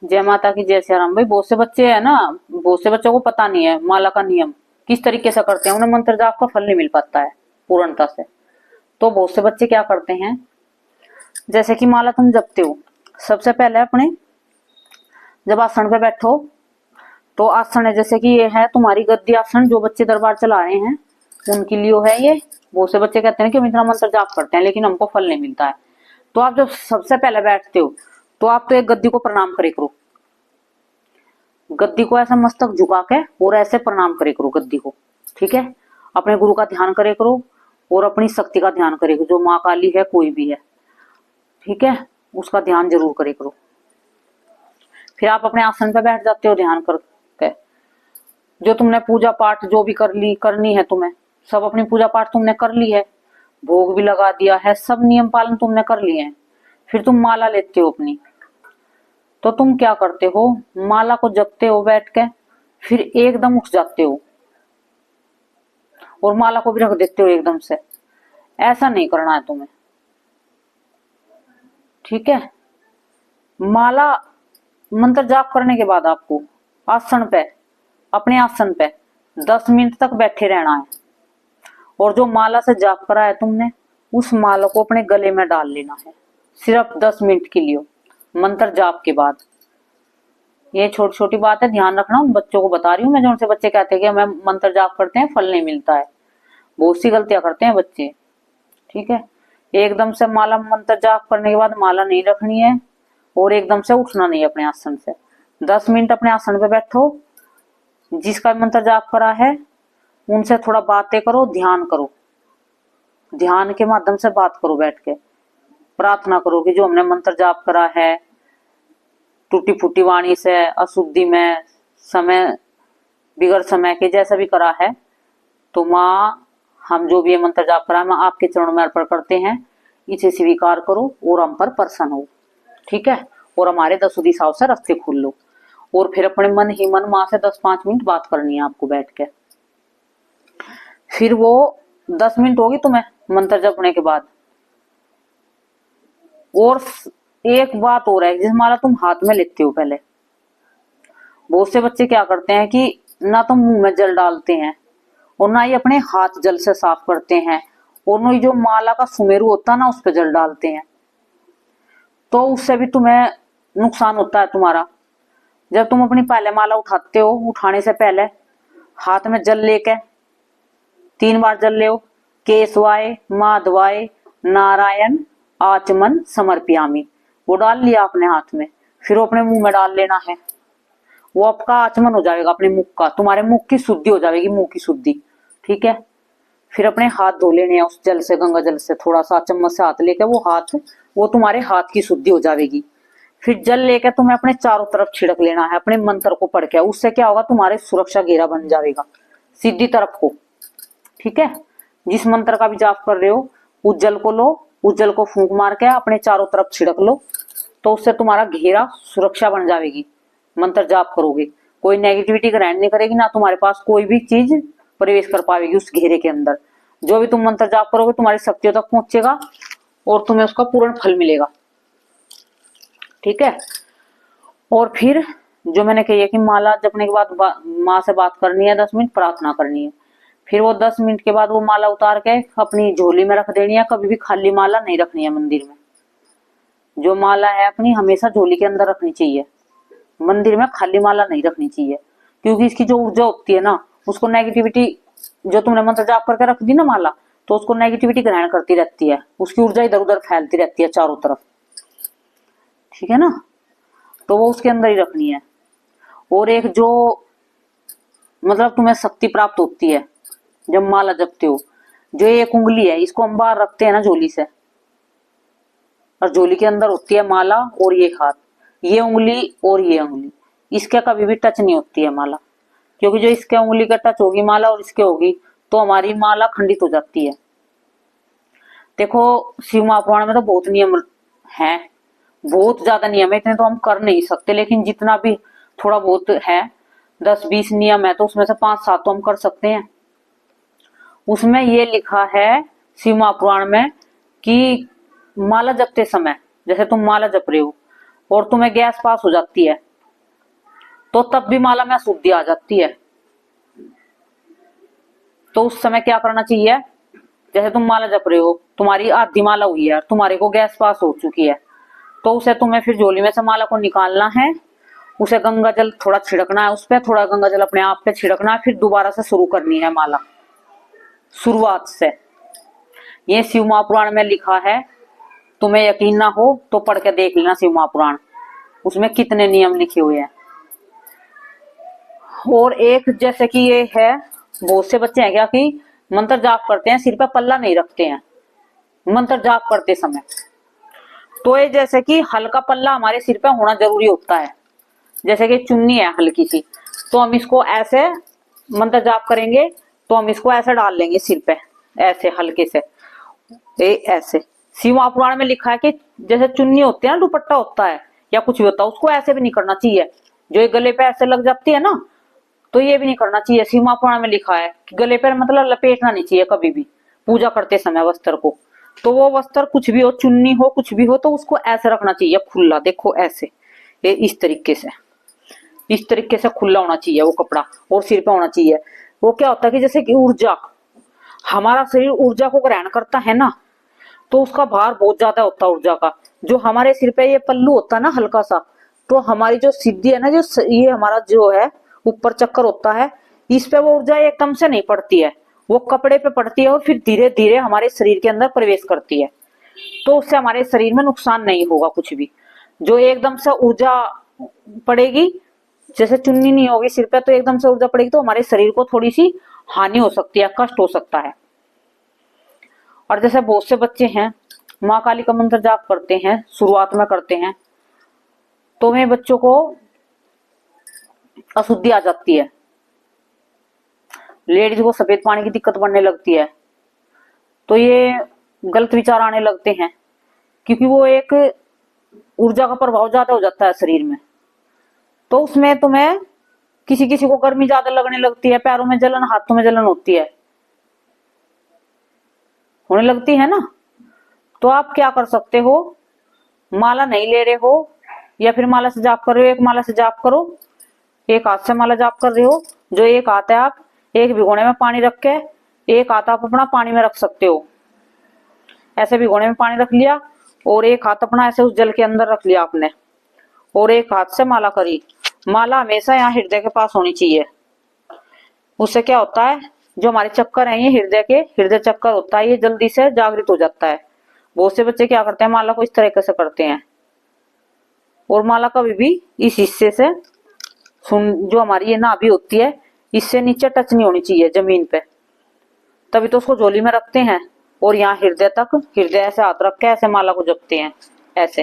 जय माता की जय सिया राम। भाई बहुत से बच्चे है ना, बहुत से बच्चों को पता नहीं है माला का नियम किस तरीके से करते हैं, उन्हें मंत्र जाप का फल नहीं मिल पाता है पूर्णता से। तो बहुत से बच्चे क्या करते हैं, जैसे कि माला तुम जपते हो, सबसे पहले अपने जब आसन पे बैठो तो आसन है, जैसे कि ये है तुम्हारी गद्दी आसन, जो बच्चे दरबार चला रहे हैं उनके लिए है ये। बहुत से बच्चे कहते हैं कि हम इतना मंत्र जाप करते हैं लेकिन हमको फल नहीं मिलता है। तो आप जब सबसे पहले बैठते हो तो आप तो एक गद्दी को प्रणाम करे करो, गद्दी को ऐसा मस्तक झुका के और ऐसे प्रणाम करे करो गद्दी को, ठीक है। अपने गुरु का ध्यान करे करो और अपनी शक्ति का ध्यान करे करो, जो माँ काली है कोई भी है, ठीक है, उसका ध्यान जरूर करे करो। फिर आप अपने आसन पे बैठ जाते हो ध्यान करके, जो तुमने पूजा पाठ जो भी करनी है तुम्हें, सब अपनी पूजा पाठ तुमने कर ली है, भोग भी लगा दिया है, सब नियम पालन तुमने कर लिए हैं। फिर तुम माला लेते हो अपनी, तो तुम क्या करते हो, माला को जपते हो बैठ के, फिर एकदम उठ जाते हो और माला को भी रख देते हो एकदम से। ऐसा नहीं करना है तुम्हें, ठीक है। माला मंत्र जाप करने के बाद आपको आसन पे, अपने आसन पे 10 मिनट तक बैठे रहना है, और जो माला से जाप करा है तुमने उस माला को अपने गले में डाल लेना है, सिर्फ 10 मिनट के लिए मंत्र जाप के बाद। ये छोटी छोटी बात है, ध्यान रखना, उन बच्चों को बता रही हूँ मैं, जो उनसे बच्चे कहते हैं कि हमें मंत्र जाप करते हैं फल नहीं मिलता है। बहुत सी गलतियां करते हैं बच्चे, ठीक है। एकदम से माला मंत्र जाप करने के बाद माला नहीं रखनी है और एकदम से उठना नहीं अपने आसन से। 10 मिनट अपने आसन पे बैठो, जिसका मंत्र जाप करा है उनसे थोड़ा बातें करो, ध्यान करो, ध्यान के माध्यम से बात करो, बैठ के प्रार्थना करो कि जो हमने मंत्र जाप करा है टूटी फूटी वाणी से, अशुद्धि में, समय बिगड़ समय के जैसा भी करा है, तो माँ हम जो भी ये मंत्र जाप करा मैं आपके चरणों में अर्पण करते हैं, इसे स्वीकार करो और हम पर प्रसन्न हो, ठीक है। और हमारे 10 दिशाओं से रास्ते खोल लो, और फिर अपने मन ही मन माँ से 10-5 मिनट बात करनी है आपको बैठ के। फिर वो 10 मिनट होगी तुम्हें मंत्र जपने के बाद। और एक बात और है, जिस माला तुम हाथ में लेते हो, पहले बहुत से बच्चे क्या करते हैं कि ना तो मुंह में जल डालते हैं और ना ही अपने हाथ जल से साफ करते हैं, और ना ही जो माला का सुमेरु होता है ना उस पर जल डालते हैं, तो उससे भी तुम्हें नुकसान होता है तुम्हारा। जब तुम अपनी पहले माला उठाते हो, उठाने से पहले हाथ में जल लेके 3 बार जल ले, केशवाय माधवाय नारायण आचमन समर्पयामि, वो डाल लिया अपने हाथ में, फिर वो अपने मुंह में डाल लेना है। वो आपका आचमन हो जाएगा अपने मुख का, तुम्हारे मुख की शुद्धि हो जाएगी, मुंह की शुद्धि, ठीक है। फिर अपने हाथ धो लेने हैं उस जल से, गंगा जल से, थोड़ा सा चम्मच से हाथ लेके वो तुम्हारे हाथ की शुद्धि हो जाएगी। फिर जल लेकर तुम्हें अपने चारों तरफ छिड़क लेना है अपने मंत्र को पढ़ के। उससे क्या होगा, तुम्हारे सुरक्षा घेरा बन जाएगा सीधी तरफ को, ठीक है। जिस मंत्र का भी जाप कर रहे हो उस जल को लो, उस जल को फूंक मार के अपने चारों तरफ छिड़क लो, तो उससे तुम्हारा घेरा सुरक्षा बन जाएगी। मंत्र जाप करोगे, कोई नेगेटिविटी ग्रहण नहीं करेगी, ना तुम्हारे पास कोई भी चीज प्रवेश कर पाएगी उस घेरे के अंदर। जो भी तुम मंत्र जाप करोगे तुम्हारी शक्तियों तक पहुंचेगा और तुम्हें उसका पूर्ण फल मिलेगा, ठीक है। और फिर जो मैंने कही है कि माला जपने के बाद माँ से बात करनी है, 10 मिनट प्रार्थना करनी है। फिर वो 10 मिनट के बाद वो माला उतार के अपनी झोली में रख देनी है। कभी भी खाली माला नहीं रखनी है मंदिर में। जो माला है अपनी हमेशा झोली के अंदर रखनी चाहिए, मंदिर में खाली माला नहीं रखनी चाहिए, क्योंकि इसकी जो ऊर्जा होती है ना, उसको नेगेटिविटी, जो तुमने मंत्र जाप करके रख दी ना माला, तो उसको नेगेटिविटी ग्रहण करती रहती है, उसकी ऊर्जा इधर उधर फैलती रहती है चारों तरफ, ठीक है ना। तो वो उसके अंदर ही रखनी है। और एक जो मतलब तुम्हें शक्ति प्राप्त होती है जब माला जपते हो, जो एक उंगली है इसको हम बाहर रखते हैं ना झोली से, और झोली के अंदर होती है माला, और ये हाथ, ये उंगली और ये उंगली, इसके कभी भी टच नहीं होती है माला, क्योंकि जो इसके उंगली का टच होगी माला और इसके होगी तो हमारी माला खंडित हो जाती है। देखो शिव महापुराण में तो बहुत नियम है, बहुत ज्यादा नियम है, इतने तो हम कर नहीं सकते, लेकिन जितना भी थोड़ा बहुत है, 10-20 नियम है, तो उसमें से 5-7 तो हम कर सकते हैं। उसमें ये लिखा है शिव महापुराण में कि माला जपते समय, जैसे तुम माला जप रहे हो और तुम्हें गैस पास हो जाती है, तो तब भी माला में अशुद्धि आ जाती है। तो उस समय क्या करना चाहिए, जैसे तुम माला जप रहे हो, तुम्हारी आधी माला हुई है, तुम्हारे को गैस पास हो चुकी है, तो उसे तुम्हें फिर झोली में से माला को निकालना है, उसे गंगा जल थोड़ा छिड़कना है, उस पर थोड़ा गंगा जल अपने आप पे छिड़कना है, फिर दोबारा से शुरू करनी है माला शुरुआत से। ये शिव महापुराण में लिखा है, तुम्हें यकीन ना हो तो पढ़ के देख लेना शिव महापुराण, उसमें कितने नियम लिखे हुए हैं। और एक जैसे कि ये है, बहुत से बच्चे हैं क्या कि मंत्र जाप करते हैं, सिर पे पल्ला नहीं रखते हैं मंत्र जाप करते समय। तो ये जैसे कि हल्का पल्ला हमारे सिर पे होना जरूरी होता है, जैसे कि चुन्नी है हल्की सी, तो हम इसको ऐसे मंत्र जाप करेंगे, तो हम इसको ऐसे डाल लेंगे सिर पे, ऐसे हल्के से, ऐसे। शिव महापुराण में लिखा है कि जैसे चुन्नी होती है ना, दुपट्टा होता है या कुछ भी होता है, उसको ऐसे भी नहीं करना चाहिए, जो ये गले पे ऐसे लग जाती है ना, तो ये भी नहीं करना चाहिए। शिव महापुराण में लिखा है कि गले पर मतलब लपेटना नहीं चाहिए कभी भी पूजा करते समय वस्त्र को। तो वो वस्त्र कुछ भी हो, चुन्नी हो, कुछ भी हो, तो उसको ऐसे रखना चाहिए खुला, देखो ऐसे, ये इस तरीके से खुला होना चाहिए वो कपड़ा, और सिर पे होना चाहिए। वो क्या होता है कि जैसे कि ऊर्जा, हमारा शरीर ऊर्जा को ग्रहण करता है ना, तो उसका भार बहुत ज्यादा होता है ऊर्जा का। जो हमारे सिर पे ये पल्लू होता है ना हल्का सा, तो हमारी जो सिद्धि है ना, जो ये हमारा जो है ऊपर चक्कर होता है, इस पे वो ऊर्जा एकदम से नहीं पड़ती है, वो कपड़े पे पड़ती है और फिर धीरे धीरे हमारे शरीर के अंदर प्रवेश करती है। तो उससे हमारे शरीर में नुकसान नहीं होगा कुछ भी। जो एकदम से ऊर्जा पड़ेगी, जैसे चुन्नी नहीं होगी सिर पे, तो एकदम से ऊर्जा पड़ेगी तो हमारे शरीर को थोड़ी सी हानि हो सकती है, कष्ट हो सकता है। और जैसे बहुत से बच्चे हैं माँ काली का मंत्र जाप करते हैं, शुरुआत में करते हैं, तो वे बच्चों को अशुद्धि आ जाती है, लेडीज को सफेद पानी की दिक्कत बढ़ने लगती है, तो ये गलत विचार आने लगते हैं, क्योंकि वो एक ऊर्जा का प्रभाव ज्यादा हो जाता है शरीर में। तो उसमें तुम्हें किसी किसी को गर्मी ज्यादा लगने लगती है, पैरों में जलन, हाथों में जलन होती है, होने लगती है ना। तो आप क्या कर सकते हो, माला नहीं ले रहे हो या फिर माला से जाप कर रहे हो, एक माला से जाप करो, एक हाथ से माला जाप कर रहे हो, जो एक हाथ है आप एक भिगोने में पानी रख के, एक हाथ आप अपना पानी में रख सकते हो, ऐसे भिगोने में पानी रख लिया और एक हाथ अपना ऐसे उस जल के अंदर रख लिया आपने, और एक हाथ से माला करी। माला हमेशा यहाँ हृदय के पास होनी चाहिए। उससे क्या होता है, जो हमारे चक्कर है ये हृदय चक्कर होता है, ये जल्दी से जागृत हो जाता है। बहुत से बच्चे क्या करते हैं, माला को इस तरीके से करते हैं, और माला कभी भी इस हिस्से से जो हमारी ये नाभि होती है, इससे नीचे टच नहीं होनी चाहिए जमीन पे, तभी तो उसको झोली में रखते हैं। और यहाँ हृदय ऐसे हाथ रख के ऐसे माला को जपते हैं, ऐसे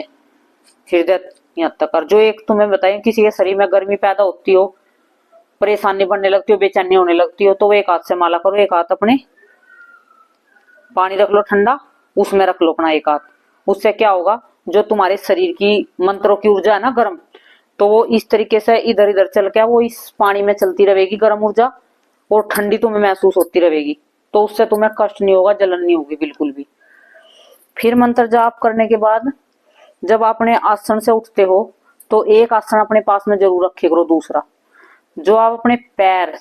हृदय यहाँ तक। और जो एक तुम्हें बताइए, किसी के शरीर में गर्मी पैदा होती हो, परेशानी बढ़ने लगती हो, बेचैनी होने लगती हो, तो वो एक हाथ से माला करो, एक हाथ अपने पानी रख लो ठंडा, उसमें रख लो अपना एक हाथ। उससे क्या होगा, जो तुम्हारे शरीर की मंत्रों की ऊर्जा है ना गर्म, तो वो इस तरीके से इधर इधर चल के वो इस पानी में चलती रहेगी गर्म ऊर्जा, और ठंडी तुम्हें महसूस होती रहेगी। तो उससे तुम्हें कष्ट नहीं होगा, जलन नहीं होगी बिल्कुल भी। फिर मंत्र जाप करने के बाद जब अपने आसन से उठते हो, तो एक आसन अपने पास में जरूर रखे करो। दूसरा, जो आप अपने पैर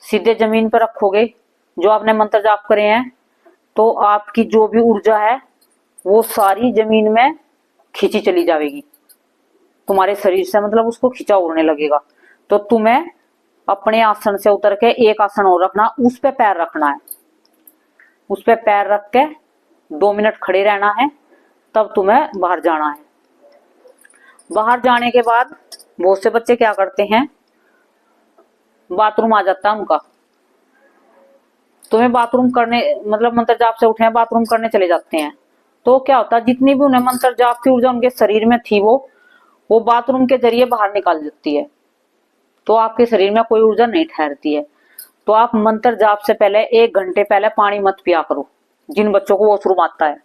सीधे जमीन पर रखोगे, जो आपने मंत्र जाप करे हैं, तो आपकी जो भी ऊर्जा है वो सारी जमीन में खींची चली जाएगी, तुम्हारे शरीर से मतलब उसको खींचा उड़ने लगेगा। तो तुम्हें अपने आसन से उतर के एक आसन और रखना, उस पे पैर रखना है, उस पे पैर रख के 2 मिनट खड़े रहना है, तब तुम्हें बाहर जाना है। बाहर जाने के बाद बहुत से बच्चे क्या करते हैं, बाथरूम आ जाता है उनका, तुम्हें बाथरूम करने मतलब मंत्र जाप से उठे हैं बाथरूम करने चले जाते हैं, तो क्या होता है, जितनी भी उन्हें मंत्र जाप की ऊर्जा उनके शरीर में थी वो बाथरूम के जरिए बाहर निकाल देती है, तो आपके शरीर में कोई ऊर्जा नहीं ठहरती है। तो आप मंत्र जाप से पहले 1 घंटे पहले पानी मत पिया करो, जिन बच्चों को वॉशरूम आता है,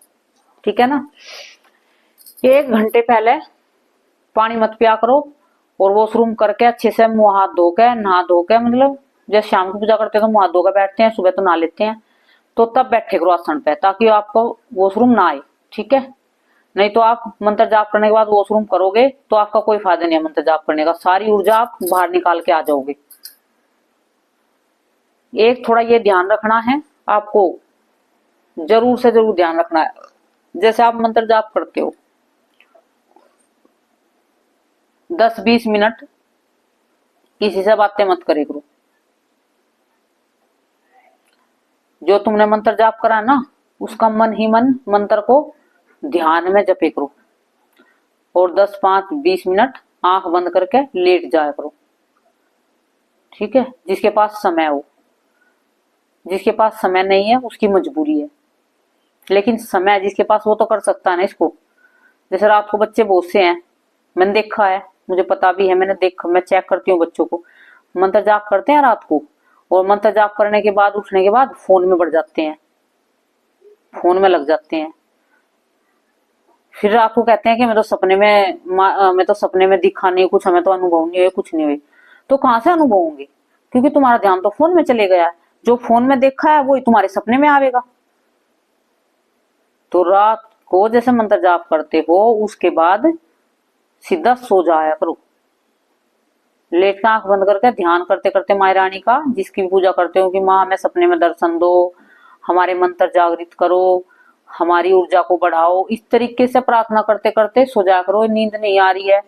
ठीक है ना। 1 घंटे पहले पानी मत पिया करो, और वॉशरूम करके अच्छे से मुंह हाथ धो के, नहा धो के, मतलब जैसे शाम को पूजा करते हैं तो मुंह हाथ धो के बैठते हैं, सुबह तो नहा लेते हैं, तो तब बैठे करो आसन पे, ताकि आपको वॉशरूम ना आए, ठीक है। नहीं तो आप मंत्र जाप करने के बाद वॉशरूम करोगे तो आपका कोई फायदा नहीं है मंत्र जाप करने का, सारी ऊर्जा आप बाहर निकाल के आ जाओगे। एक थोड़ा ये ध्यान रखना है आपको, जरूर से जरूर ध्यान रखना है। जैसे आप मंत्र जाप करते हो 10-20 मिनट किसी से बातें मत करे करो। जो तुमने मंत्र जाप करा ना उसका मन ही मन मंत्र को ध्यान में जपे करो और 10-5-20 मिनट आंख बंद करके लेट जाया करो। ठीक है, जिसके पास समय हो। जिसके पास समय नहीं है उसकी मजबूरी है, लेकिन समय जिसके पास वो तो कर सकता है ना इसको। जैसे रात को बच्चे बहुत से हैं, मैंने देखा है, मुझे पता भी है, मैं चेक करती हूँ बच्चों को, मंत्र जाप करते हैं रात को और मंत्र जाप करने के बाद उठने के बाद फोन में बढ़ जाते हैं, फोन में लग जाते हैं। फिर रात को कहते हैं कि मैं तो सपने में दिखा नहीं कुछ, हमें तो अनुभव नहीं हुए, कुछ नहीं हुए। तो कहां से अनुभव होंगे, क्योंकि तुम्हारा ध्यान तो फोन में चले गया है। जो फोन में देखा है वही तुम्हारे सपने में आवेगा। तो रात को जैसे मंत्र जाप करते हो उसके बाद सीधा सो जाया करो, लेट के आंख बंद करके ध्यान करते करते माँ रानी का, जिसकी भी पूजा करते हो कि माँ हमें सपने में दर्शन दो, हमारे मंत्र जागृत करो, हमारी ऊर्जा को बढ़ाओ। इस तरीके से प्रार्थना करते करते सो जाया करो। नींद नहीं आ रही है,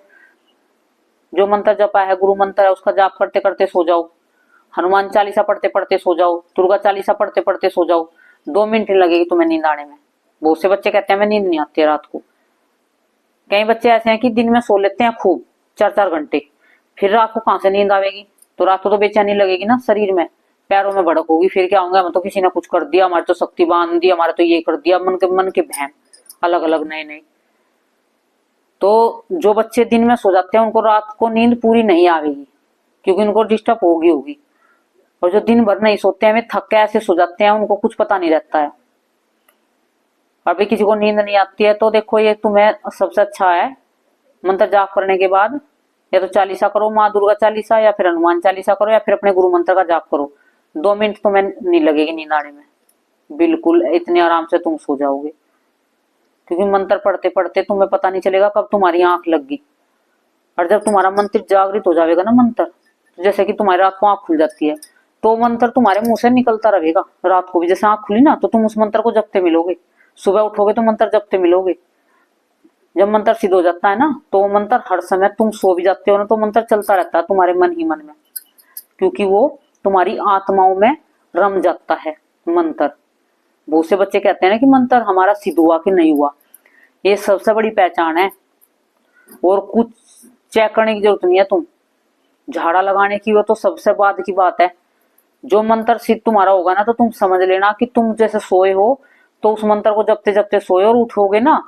जो मंत्र जपा है गुरु मंत्र है उसका जाप करते करते सो जाओ, हनुमान चालीसा पढ़ते पढ़ते सो जाओ, दुर्गा चालीसा पढ़ते पढ़ते सो जाओ। 2 मिनट नहीं लगेगी तुम्हें नींद आने में। बहुत से बच्चे कहते हैं मैं नींद नहीं आती है रात को। कई बच्चे ऐसे हैं कि दिन में सो लेते हैं खूब 4-4 घंटे, फिर रात को कहां से नींद आवेगी। तो रात को तो बेचैनी लगेगी ना शरीर में, पैरों में भड़क होगी, फिर क्या होगा, तो किसी ने कुछ कर दिया, हमारे तो शक्ति बांध दी, हमारा तो ये कर दिया, मन के बहम अलग अलग नए नए। तो जो बच्चे दिन में सो जाते हैं उनको रात को नींद पूरी नहीं आवेगी, क्योंकि उनको डिस्टर्ब होगी। और जो दिन भर नहीं सोते हैं वे थक के ऐसे सो जाते हैं, उनको कुछ पता नहीं रहता है। अभी किसी को नींद नहीं आती है तो देखो ये तुम्हें सबसे अच्छा है, मंत्र जाप करने के बाद या तो चालीसा करो, माँ दुर्गा चालीसा, या फिर हनुमान चालीसा करो, या फिर अपने गुरु मंत्र का जाप करो। 2 मिनट तुम्हें नहीं लगेगी नींद आने में, बिल्कुल इतने आराम से तुम सो जाओगे। क्योंकि मंत्र पढ़ते पढ़ते तुम्हें पता नहीं चलेगा कब तुम्हारी आंख लग गई। और जब तुम्हारा मंत्र जागृत हो जाएगा ना मंत्र, जैसे कि तुम्हारी रात को आंख खुल जाती है तो मंत्र तुम्हारे मुंह से निकलता रहेगा। रात को भी जैसे आंख खुली ना तो तुम उस मंत्र को जपते मिलोगे, सुबह उठोगे तो मंत्र जपते मिलोगे। जब मंत्र सिद्ध हो जाता है ना तो वो मंत्र हर समय, तुम सो भी जाते हो ना तो मंत्र चलता रहता है तुम्हारे मन ही मन में, क्योंकि वो तुम्हारी आत्माओं में रम जाता है मंत्र। बहुत से बच्चे कहते हैं ना कि मंत्र हमारा सिद्ध हुआ कि नहीं हुआ, ये सबसे बड़ी पहचान है। और कुछ चेक करने की जरूरत नहीं है, तुम झाड़ा लगाने की वो तो सबसे बाद की बात है। जो मंत्र सिद्ध तुम्हारा होगा ना तो तुम समझ लेना कि तुम जैसे सोए हो तो उस मंत्र को जपते जपते सोए और उठोगे ना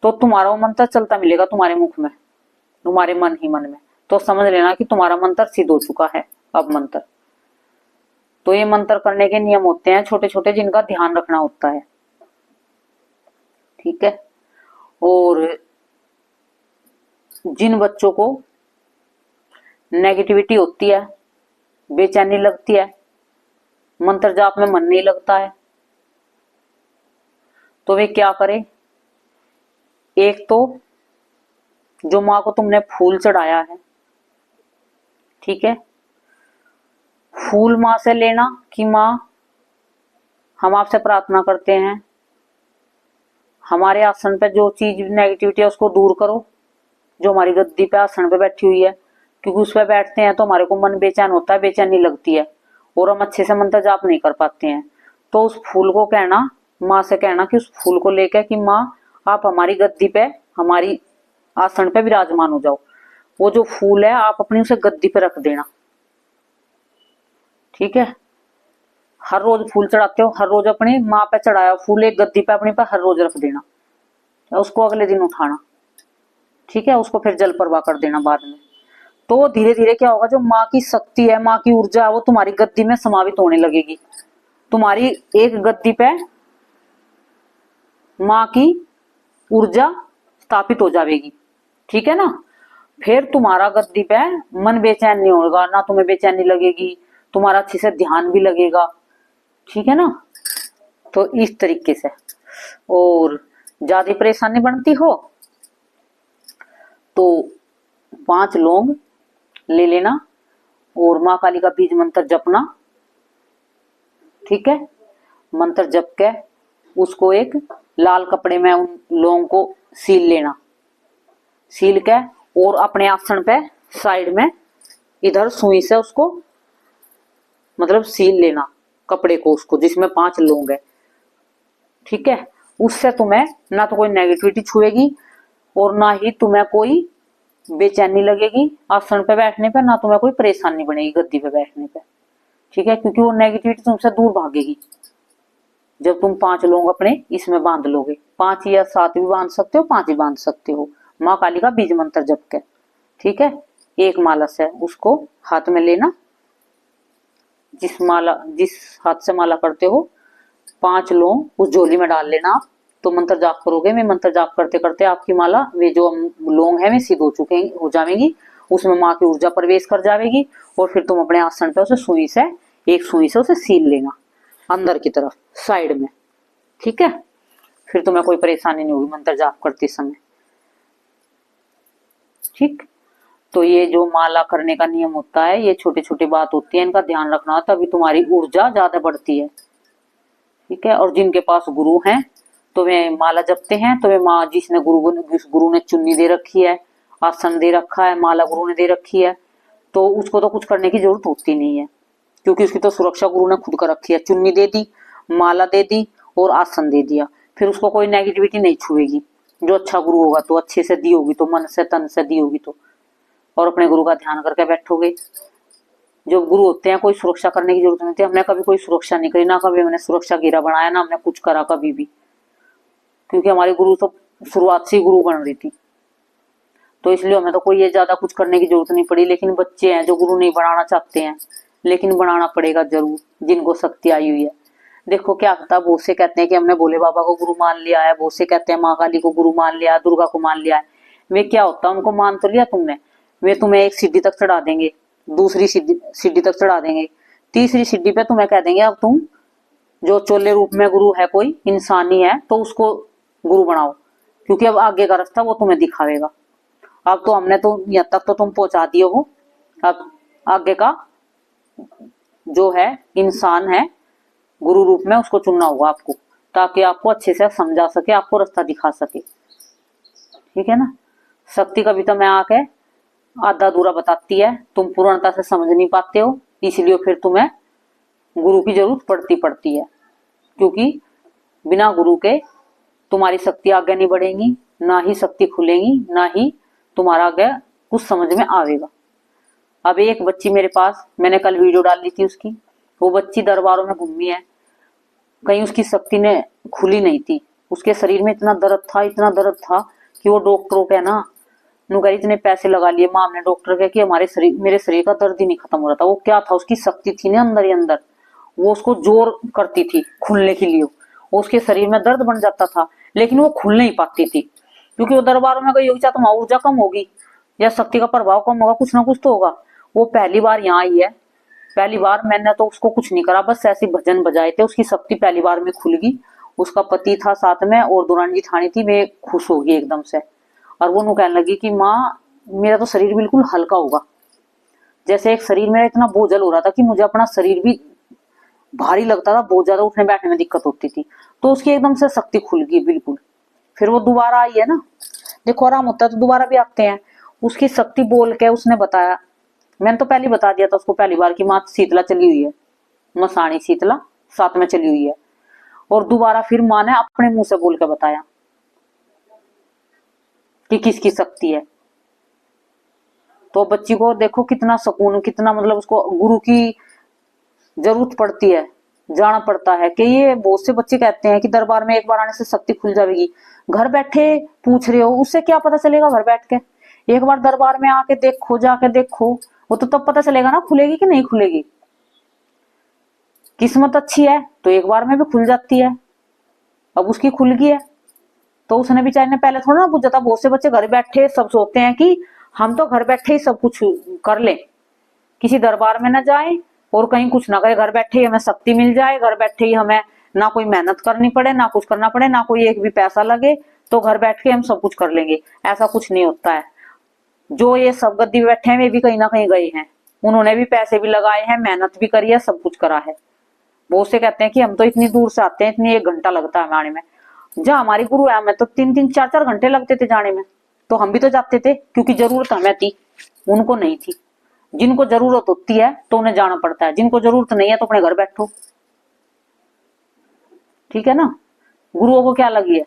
तो तुम्हारा वो मंत्र चलता मिलेगा तुम्हारे मुख में, तुम्हारे मन ही मन में। तो समझ लेना कि तुम्हारा मंत्र सिद्ध हो चुका है अब मंत्र। तो ये मंत्र करने के नियम होते हैं छोटे छोटे, जिनका ध्यान रखना होता है। ठीक है। और जिन बच्चों को नेगेटिविटी होती है, बेचैनी लगती है, मंत्र जाप में मन नहीं लगता है, तो वे क्या करें। एक तो जो माँ को तुमने फूल चढ़ाया है, ठीक है, फूल माँ से लेना कि माँ हम आपसे प्रार्थना करते हैं, हमारे आसन पे जो चीज नेगेटिविटी है उसको दूर करो, जो हमारी गद्दी पे आसन पे बैठी हुई है। क्योंकि उस पर बैठते हैं तो हमारे को मन बेचैन होता है, बेचैनी लगती है और हम अच्छे से मंत्र जाप नहीं कर पाते हैं। तो उस फूल को कहना, माँ से कहना कि उस फूल को लेकर कि माँ आप हमारी गद्दी पे, हमारी आसन पे विराजमान हो जाओ। वो जो फूल है आप अपनी उसे गद्दी पे रख देना। ठीक है। हर रोज फूल चढ़ाते हो, हर रोज अपनी माँ पे चढ़ाया फूल एक गद्दी पे अपनी पे हर रोज रख देना, उसको अगले दिन उठाना। ठीक है। उसको फिर जल प्रवाह कर देना बाद में। तो धीरे धीरे क्या होगा, जो माँ की शक्ति है, माँ की ऊर्जा है, वो तुम्हारी गद्दी में समावित होने लगेगी। तुम्हारी एक गद्दी पे माँ की ऊर्जा स्थापित हो जाएगी। ठीक है ना। फिर तुम्हारा गद्दी पे मन बेचैन नहीं होगा, ना तुम्हें बेचैनी लगेगी, तुम्हारा अच्छे से ध्यान भी लगेगा। ठीक है ना। तो इस तरीके से। और ज्यादा परेशानी बनती हो तो 5 लौंग ले लेना और माँ काली का बीज मंत्र जपना, ठीक है। मंत्र जप के उसको एक लाल कपड़े में उन लौंग को सील लेना, सील के और अपने आसन पे साइड में इधर सुई से उसको मतलब सील लेना कपड़े को, उसको जिसमें 5 लौंग है, ठीक है। उससे तुम्हें ना तो कोई नेगेटिविटी छुएगी और ना ही तुम्हें कोई बेचैनी लगेगी आसन पे बैठने पे, ना तुम्हें कोई परेशानी बनेगी गद्दी पे बैठने पे, ठीक है। क्योंकि वो नेगेटिविटी तुमसे दूर भागेगी जब तुम 5 लौंग अपने इसमें बांध लोगे। 5 या 7 भी बांध सकते हो, 5 ही बांध सकते हो, माँ काली का बीज मंत्र जप के, ठीक है। एक माला से उसको हाथ में लेना, जिस हाथ से माला करते हो 5 लौंग उस झोली में डाल लेना आप। तो मंत्र जाप करोगे, मैं मंत्र जाप करते करते आपकी माला वे जो लौंग है वे सिद्ध हो जाएंगी, उसमें माँ की ऊर्जा प्रवेश कर जाएगी और फिर तुम अपने आसन पे उसे एक सुई से उसे सील लेना अंदर की तरफ साइड में, ठीक है। फिर तुम्हें कोई परेशानी नहीं होगी मंत्र जाप करते समय, ठीक। तो ये जो माला करने का नियम होता है, ये छोटी छोटी बात होती है, इनका ध्यान रखना, तभी तुम्हारी ऊर्जा ज्यादा बढ़ती है, ठीक है। और जिनके पास गुरु हैं तो वे माला जपते हैं, तो वे माँ जिसने गुरु ने चुन्नी दे रखी है, आसन दे रखा है, माला गुरु ने दे रखी है, तो उसको तो कुछ करने की जरूरत होती नहीं है, क्योंकि उसकी तो सुरक्षा गुरु ने खुद कर रखी है। चुन्नी दे दी, माला दे दी और आसन दे दिया, फिर उसको कोई नेगेटिविटी नहीं छुएगी। जो अच्छा गुरु होगा तो अच्छे से दी होगी, तो मन से तन से दी होगी तो, और अपने गुरु का ध्यान करके बैठोगे। जो गुरु होते हैं कोई सुरक्षा करने की जरूरत नहीं होती। हमने कभी कोई सुरक्षा नहीं करी, ना कभी मैंने सुरक्षा घेरा बनाया, ना हमने कुछ करा कभी भी, क्योंकि हमारी गुरु तो शुरुआत से ही गुरु बन रही थी, तो इसलिए हमें तो कोई ये ज्यादा कुछ करने की जरूरत नहीं पड़ी। लेकिन बच्चे हैं जो गुरु नहीं बनाना चाहते हैं, लेकिन बनाना पड़ेगा जरूर, जिनको शक्ति आई हुई है। देखो क्या होता है, बहुत से कहते हैं कि हमने भोले बाबा को गुरु मान लिया है, बहुत से कहते हैं माँ काली को गुरु मान लिया है, दुर्गा को मान लिया है। वे क्या होता है, उनको मान तो लिया तुमने, वे तुम्हें एक सीढ़ी तक चढ़ा देंगे, दूसरी सीढ़ी तक चढ़ा देंगे, तीसरी सीढ़ी पे तुम्हें कह देंगे अब तुम जो चोले रूप में गुरु है, कोई इंसानी है तो उसको गुरु बनाओ, क्योंकि अब आगे का रास्ता वो तुम्हें दिखावेगा। अब तो हमने तो यहाँ तक तो तुम पहुंचा दिए हो, अब आगे का जो है इंसान है गुरु रूप में, उसको चुनना होगा आपको, ताकि आपको अच्छे से समझा सके, आपको रास्ता दिखा सके, ठीक है ना। शक्ति कभी तो मैं आके आधा अधूरा बताती है, तुम पूर्णता से समझ नहीं पाते हो, इसलिए फिर तुम्हें गुरु की जरूरत पड़ती है, क्योंकि बिना गुरु के तुम्हारी शक्ति आगे नहीं बढ़ेगी, ना ही शक्ति खुलेगी, ना ही तुम्हारा आगे कुछ समझ में आवेगा। अब एक बच्ची मेरे पास, मैंने कल वीडियो डाल दी थी उसकी, वो बच्ची दरबारों में घूमी है, कहीं उसकी शक्ति ने खुली नहीं थी, उसके शरीर में इतना दर्द था कि वो डॉक्टरों के ना नुकरी इतने पैसे लगा लिए माँ ने डॉक्टर के कि मेरे शरीर का दर्द ही नहीं खत्म हो रहा था। वो क्या था, उसकी शक्ति थी ना अंदर ही अंदर, वो उसको जोर करती थी खुलने के लिए, उसके शरीर में दर्द बन जाता था, लेकिन वो खुल नहीं पाती थी, क्योंकि वो दरबारों में गई होगी, चाहे तो ऊर्जा कम होगी या शक्ति का प्रभाव कम होगा, कुछ ना कुछ तो होगा। वो पहली बार यहाँ आई है, पहली बार मैंने तो उसको कुछ नहीं करा, बस ऐसे भजन बजाए थे, उसकी शक्ति पहली बार में खुल गई। उसका पति था साथ में और दुरान जी ठाणी थी, वे खुश हो गई एकदम से, और वो कहने लगी कि माँ मेरा तो शरीर बिल्कुल हल्का होगा, जैसे एक शरीर मेरा इतना बोझल हो रहा था कि मुझे अपना शरीर भी भारी लगता था, बहुत ज्यादा उठने बैठने में दिक्कत होती थी, तो उसकी एकदम से शक्ति खुल गई बिल्कुल। फिर वो दोबारा आई है ना, देखो आराम होता है तो दोबारा भी आते हैं। उसकी शक्ति बोल के उसने बताया, मैंने तो पहले बता दिया था उसको पहली बार की माँ शीतला चली हुई है, मसाणी शीतला साथ में चली हुई है, और दोबारा फिर माँ ने अपने मुंह से बोल के बताया कि किसकी शक्ति है। तो बच्ची को देखो कितना सुकून, कितना मतलब उसको गुरु की जरूरत पड़ती है, जाना पड़ता है। कि ये बहुत से बच्चे कहते हैं कि दरबार में एक बार आने से शक्ति खुल जाएगी, घर बैठे पूछ रहे हो, उससे क्या पता चलेगा घर बैठ के, एक बार दरबार में आके देखो, जाके देखो, वो तो तब पता चलेगा ना खुलेगी कि नहीं खुलेगी। किस्मत अच्छी है तो एक बार में भी खुल जाती है, अब उसकी खुल गई है तो उसने बेचारे ने पहले थोड़ा ना पूछा था। बहुत से बच्चे घर बैठे सब सोचते हैं कि हम तो घर बैठे ही सब कुछ कर ले, किसी दरबार में ना जाए और कहीं कुछ ना करे, घर बैठे ही हमें शक्ति मिल जाए, घर बैठे ही हमें ना कोई मेहनत करनी पड़े, ना कुछ करना पड़े, ना कोई एक भी पैसा लगे, तो घर बैठ के हम सब कुछ कर लेंगे। ऐसा कुछ नहीं होता है। जो ये सब गद्दी बैठे हैं वे भी कहीं ना कहीं गए हैं, उन्होंने भी पैसे भी लगाए हैं, मेहनत भी करी है, सब कुछ करा है। बहुत से कहते हैं कि हम तो इतनी दूर से आते हैं, इतनी 1 घंटा लगता है आने में। जहाँ हमारी गुरु है, हमें तो 3-3 4-4 घंटे लगते थे जाने में, तो हम भी तो जाते थे, क्योंकि जरूरत हमें थी, उनको नहीं थी। जिनको जरूरत होती है तो उन्हें जाना पड़ता है, जिनको जरूरत नहीं है तो अपने घर बैठो। ठीक है ना। गुरुओं को क्या लगी है,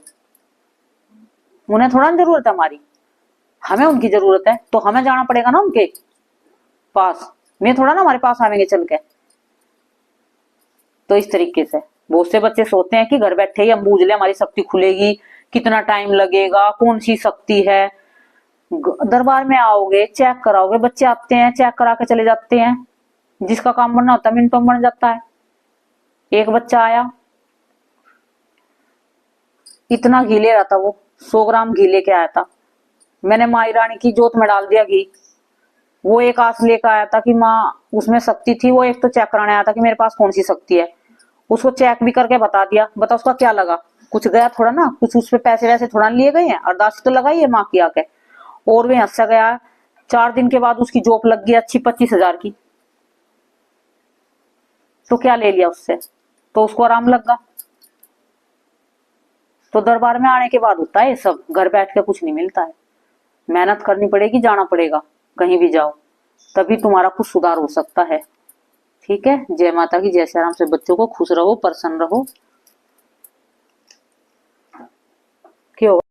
उन्हें थोड़ा ना जरूरत है हमारी, हमें उनकी जरूरत है, तो हमें जाना पड़ेगा ना उनके पास, मैं थोड़ा ना हमारे पास आवेंगे चल के। तो इस तरीके से बहुत से बच्चे सोचते हैं कि घर बैठे ही हम बूझ ले, हमारी शक्ति खुलेगी, कितना टाइम लगेगा, कौन सी शक्ति है। दरबार में आओगे, चेक कराओगे, बच्चे आते हैं चेक करा के चले जाते हैं, जिसका काम बनना होता है मिनटों में बन जाता है। एक बच्चा आया, इतना घी ले रहा था, वो 100 ग्राम घी लेके आया था। मैंने माई रानी की जोत में डाल दिया घी। वो एक आस लेकर आया था कि माँ उसमें शक्ति थी, वो एक तो चेक कराने आया था कि मेरे पास कौन सी शक्ति है। उसको चेक भी करके बता दिया, बता उसका क्या लगा, कुछ गया थोड़ा ना, कुछ उस पे पैसे वैसे थोड़ा लिए गए हैं, अरदास तो लगाई है माँ की आके, और भी हंसा गया। 4 दिन के बाद उसकी जॉब लग गई अच्छी 25,000 की। तो क्या ले लिया उससे, तो उसको आराम लगा। तो दरबार में आने के बाद होता है ये सब, घर बैठ के कुछ नहीं मिलता है, मेहनत करनी पड़ेगी, जाना पड़ेगा, कहीं भी जाओ, तभी तुम्हारा कुछ सुधार हो सकता है। ठीक है। जय माता की, जय श्री राम। से बच्चों को खुश रहो, प्रसन्न रहो। क्यों